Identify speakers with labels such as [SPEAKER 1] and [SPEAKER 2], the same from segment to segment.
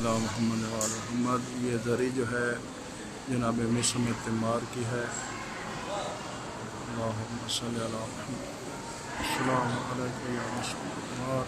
[SPEAKER 1] अला मुहम्मद व आला मुहम्मद। ये ज़री जो है जनाब मिस्र में तिमार की है। अल्लाहुम्मा सल्ली अला मुहम्मद। अस्सलामु अलैका या मिस्र तिमार।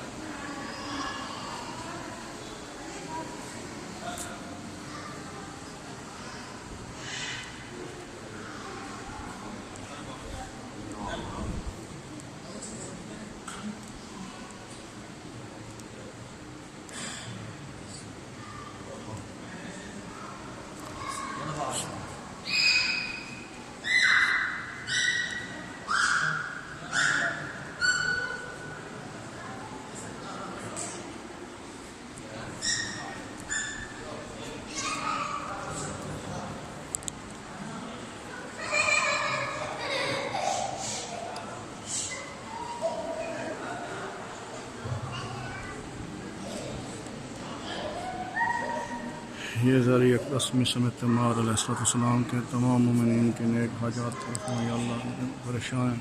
[SPEAKER 1] ये ज़री अक़दस मिस्र में तिमार अलैहिस्सलाम के तमाम मोमिनीन के नेक हाजात अल्लाह परेशान